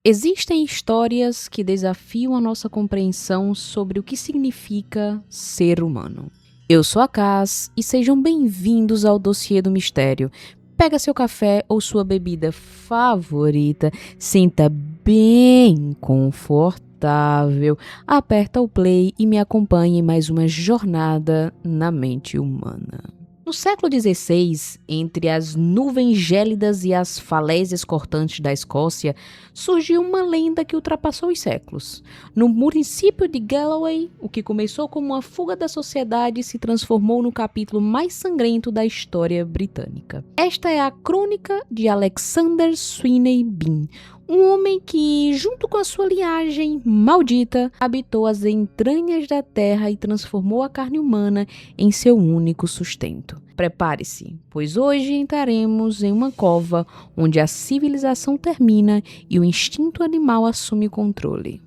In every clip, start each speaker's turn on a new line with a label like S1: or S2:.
S1: Existem histórias que desafiam a nossa compreensão sobre o que significa ser humano. Eu sou a Cas e sejam bem-vindos ao Dossiê do Mistério. Pega seu café ou sua bebida favorita, senta bem confortável, aperta o play e me acompanhe em mais uma jornada na mente humana. No século XVI, entre as nuvens gélidas e as falésias cortantes da Escócia, surgiu uma lenda que ultrapassou os séculos. No município de Galloway, o que começou como uma fuga da sociedade se transformou no capítulo mais sangrento da história britânica. Esta é a crônica de Alexander Sweeney Bean, um homem que, junto com a sua linhagem maldita, habitou as entranhas da terra e transformou a carne humana em seu único sustento. Prepare-se, pois hoje entraremos em uma cova onde a civilização termina e o instinto animal assume o controle.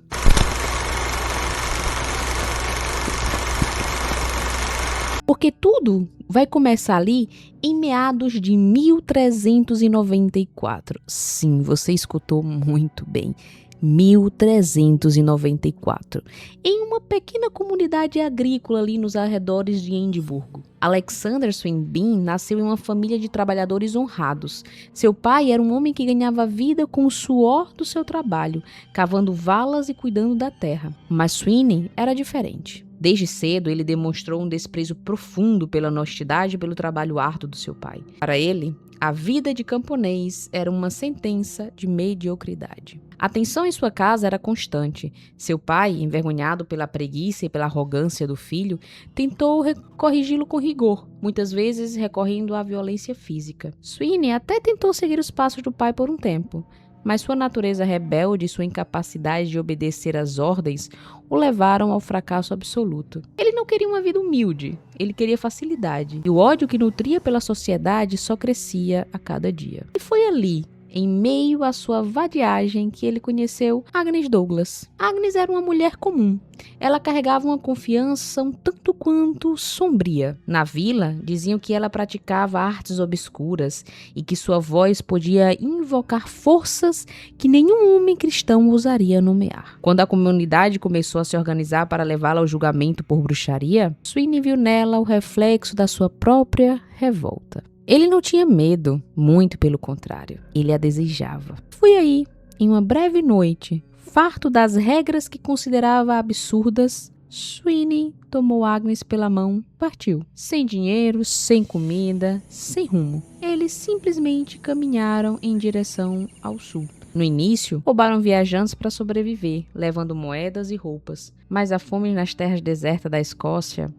S1: Porque tudo vai começar ali em meados de 1394. Sim, você escutou muito bem. 1394, em uma pequena comunidade agrícola ali nos arredores de Edimburgo. Alexander Sweeney Bean nasceu em uma família de trabalhadores honrados. Seu pai era um homem que ganhava vida com o suor do seu trabalho, cavando valas e cuidando da terra. Mas Sweeney era diferente. Desde cedo, ele demonstrou um desprezo profundo pela honestidade e pelo trabalho árduo do seu pai. Para ele, a vida de camponês era uma sentença de mediocridade. A tensão em sua casa era constante. Seu pai, envergonhado pela preguiça e pela arrogância do filho, tentou corrigi-lo com rigor, muitas vezes recorrendo à violência física. Sweeney até tentou seguir os passos do pai por um tempo, mas sua natureza rebelde e sua incapacidade de obedecer às ordens o levaram ao fracasso absoluto. Ele não queria uma vida humilde, ele queria facilidade. E o ódio que nutria pela sociedade só crescia a cada dia. E foi ali, em meio à sua vadiagem, que ele conheceu Agnes Douglas. Agnes era uma mulher comum. Ela carregava uma confiança um tanto quanto sombria. Na vila, diziam que ela praticava artes obscuras e que sua voz podia invocar forças que nenhum homem cristão ousaria nomear. Quando a comunidade começou a se organizar para levá-la ao julgamento por bruxaria, Sweeney viu nela o reflexo da sua própria revolta. Ele não tinha medo, muito pelo contrário, ele a desejava. Foi aí, em uma breve noite, farto das regras que considerava absurdas, Sweeney tomou Agnes pela mão e partiu. Sem dinheiro, sem comida, sem rumo. Eles simplesmente caminharam em direção ao sul. No início, roubaram viajantes para sobreviver, levando moedas e roupas. Mas a fome nas terras desertas da Escócia,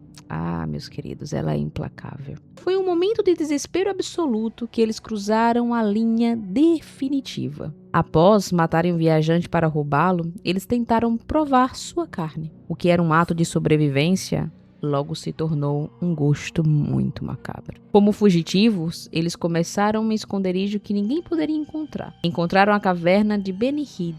S1: meus queridos, ela é implacável. Foi um momento de desespero absoluto que eles cruzaram a linha definitiva. Após matarem um viajante para roubá-lo, eles tentaram provar sua carne. O que era um ato de sobrevivência, logo se tornou um gosto muito macabro. Como fugitivos, eles começaram um esconderijo que ninguém poderia encontrar. Encontraram a caverna de Benihid,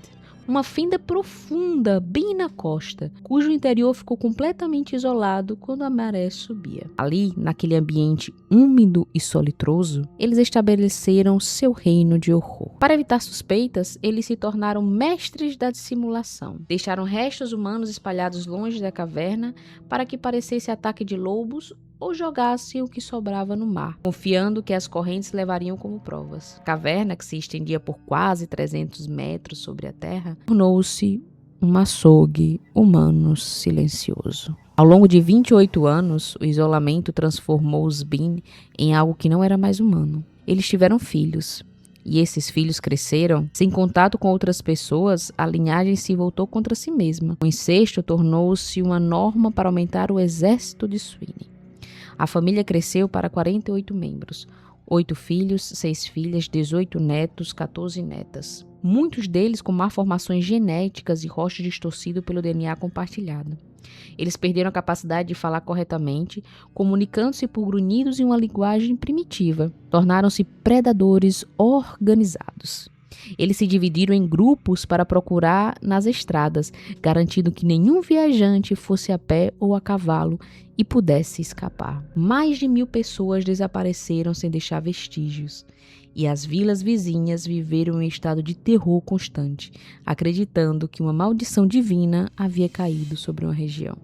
S1: uma fenda profunda bem na costa, cujo interior ficou completamente isolado quando a maré subia. Ali, naquele ambiente úmido e solitroso, eles estabeleceram seu reino de horror. Para evitar suspeitas, eles se tornaram mestres da dissimulação. Deixaram restos humanos espalhados longe da caverna para que parecesse ataque de lobos ou jogassem o que sobrava no mar, confiando que as correntes levariam como provas. A caverna, que se estendia por quase 300 metros sobre a terra, tornou-se um açougue humano silencioso. Ao longo de 28 anos, o isolamento transformou os Bean em algo que não era mais humano. Eles tiveram filhos. E esses filhos cresceram. Sem contato com outras pessoas, a linhagem se voltou contra si mesma. O incesto tornou-se uma norma para aumentar o exército de Sweeney. A família cresceu para 48 membros, 8 filhos, 6 filhas, 18 netos, 14 netas. Muitos deles com malformações genéticas e rostos distorcidos pelo DNA compartilhado. Eles perderam a capacidade de falar corretamente, comunicando-se por grunhidos em uma linguagem primitiva. Tornaram-se predadores organizados. Eles se dividiram em grupos para procurar nas estradas, garantindo que nenhum viajante fosse a pé ou a cavalo e pudesse escapar. Mais de 1000 pessoas desapareceram sem deixar vestígios. e as vilas vizinhas viveram em estado de terror constante, acreditando que uma maldição divina havia caído sobre uma região.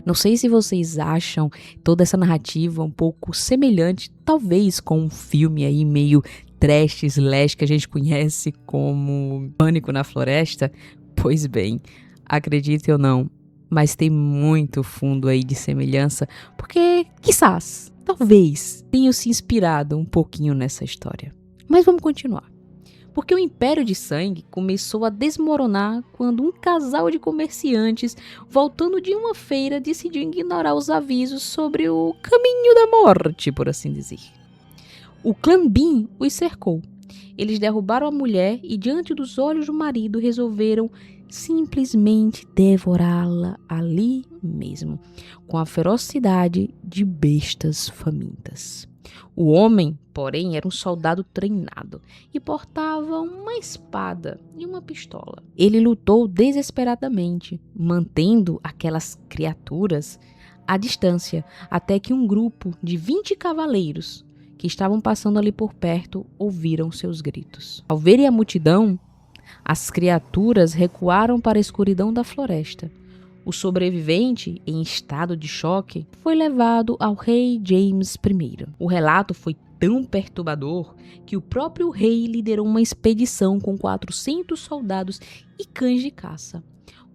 S1: Não sei se vocês acham toda essa narrativa um pouco semelhante, talvez com um filme aí meio trash, slash, que a gente conhece como Pânico na Floresta. Pois bem, acredite ou não, mas tem muito fundo aí de semelhança, porque, quizás, talvez, tenham se inspirado um pouquinho nessa história. Mas vamos continuar. Porque o Império de Sangue começou a desmoronar quando um casal de comerciantes, voltando de uma feira, decidiu ignorar os avisos sobre o caminho da morte, por assim dizer. O clã Bean os cercou. Eles derrubaram a mulher e, diante dos olhos do marido, resolveram simplesmente devorá-la ali mesmo, com a ferocidade de bestas famintas. O homem, porém, era um soldado treinado e portava uma espada e uma pistola. Ele lutou desesperadamente, mantendo aquelas criaturas à distância, até que um grupo de 20 cavaleiros que estavam passando ali por perto ouviram seus gritos. Ao verem a multidão, as criaturas recuaram para a escuridão da floresta. O sobrevivente, em estado de choque, foi levado ao rei James I. O relato foi tão perturbador que o próprio rei liderou uma expedição com 400 soldados e cães de caça.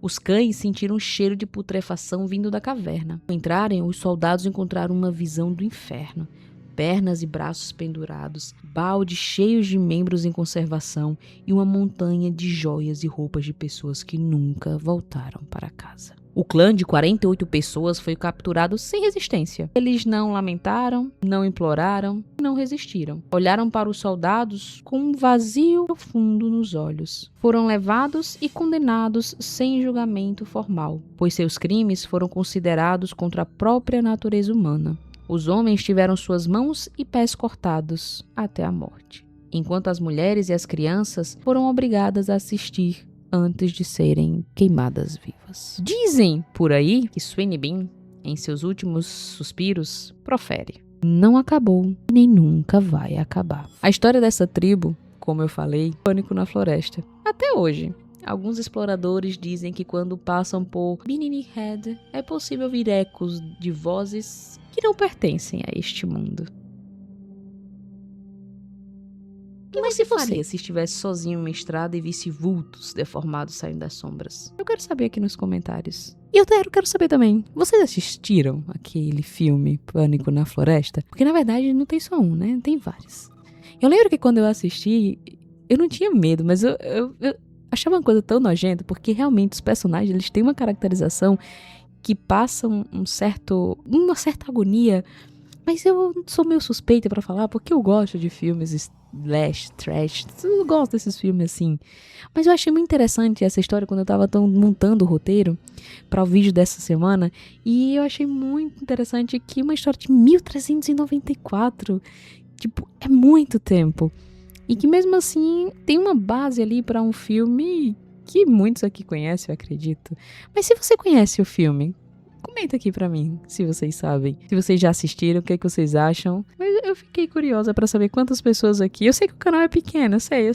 S1: Os cães sentiram um cheiro de putrefação vindo da caverna. Ao entrarem, os soldados encontraram uma visão do inferno. Pernas e braços pendurados, baldes cheios de membros em conservação e uma montanha de joias e roupas de pessoas que nunca voltaram para casa. O clã de 48 pessoas foi capturado sem resistência. Eles não lamentaram, não imploraram, não resistiram. Olharam para os soldados com um vazio profundo nos olhos. Foram levados e condenados sem julgamento formal, pois seus crimes foram considerados contra a própria natureza humana. Os homens tiveram suas mãos e pés cortados até a morte, enquanto as mulheres e as crianças foram obrigadas a assistir antes de serem queimadas vivas. Dizem por aí que Sweeney Bean, em seus últimos suspiros, profere: não acabou e nem nunca vai acabar. A história dessa tribo, como eu falei, Pânico na Floresta. Até hoje, alguns exploradores dizem que quando passam por Bimini Head, é possível ouvir ecos de vozes que não pertencem a este mundo. O que você faria se estivesse sozinho em uma estrada e visse vultos deformados saindo das sombras? Eu quero saber aqui nos comentários. E eu quero saber também, vocês assistiram aquele filme Pânico na Floresta? Porque na verdade não tem só um, né? Tem vários. Eu lembro que quando eu assisti, eu não tinha medo, mas eu achava uma coisa tão nojenta, porque realmente os personagens eles têm uma caracterização que passa uma certa agonia, mas eu sou meio suspeita pra falar, porque eu gosto de filmes slash, trash, eu gosto desses filmes assim. Mas eu achei muito interessante essa história quando eu tava montando o roteiro para o vídeo dessa semana, e eu achei muito interessante que uma história de 1394, tipo, é muito tempo. E que mesmo assim tem uma base ali pra um filme que muitos aqui conhecem, eu acredito. Mas se você conhece o filme, comenta aqui pra mim, se vocês sabem. Se vocês já assistiram, o que é que vocês acham. Mas eu fiquei curiosa pra saber quantas pessoas aqui. Eu sei que o canal é pequeno, eu sei.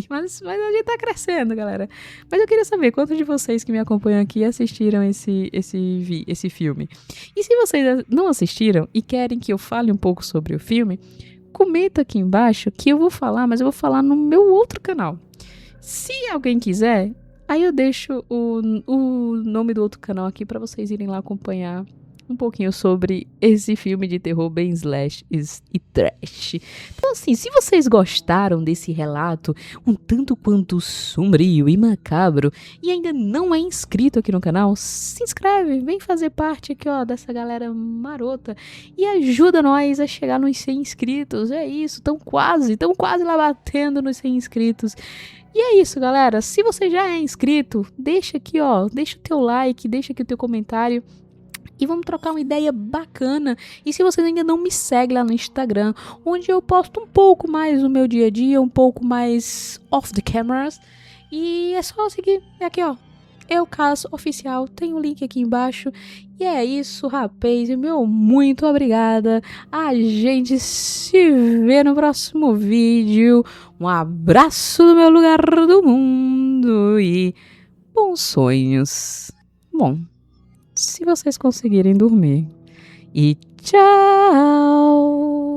S1: Mas a gente tá crescendo, galera. Mas eu queria saber quantos de vocês que me acompanham aqui assistiram esse filme. E se vocês não assistiram e querem que eu fale um pouco sobre o filme, comenta aqui embaixo que eu vou falar, mas eu vou falar no meu outro canal. Se alguém quiser, aí eu deixo o nome do outro canal aqui pra vocês irem lá acompanhar um pouquinho sobre esse filme de terror bem slash e trash. Então assim, se vocês gostaram desse relato um tanto quanto sombrio e macabro e ainda não é inscrito aqui no canal, se inscreve, vem fazer parte aqui ó dessa galera marota e ajuda nós a chegar nos 100 inscritos. É isso, tão quase lá batendo nos 100 inscritos. E é isso, galera. Se você já é inscrito, deixa aqui ó, deixa o teu like, deixa aqui o teu comentário. E vamos trocar uma ideia bacana. E se vocês ainda não me seguem lá no Instagram, onde eu posto um pouco mais do meu dia a dia, um pouco mais off the cameras. E é só seguir. É aqui, ó. Eucaso Oficial, tem o link aqui embaixo. E é isso, rapaz, meu muito obrigada. A gente se vê no próximo vídeo. Um abraço do meu lugar do mundo e bons sonhos. Bom, se vocês conseguirem dormir. E tchau!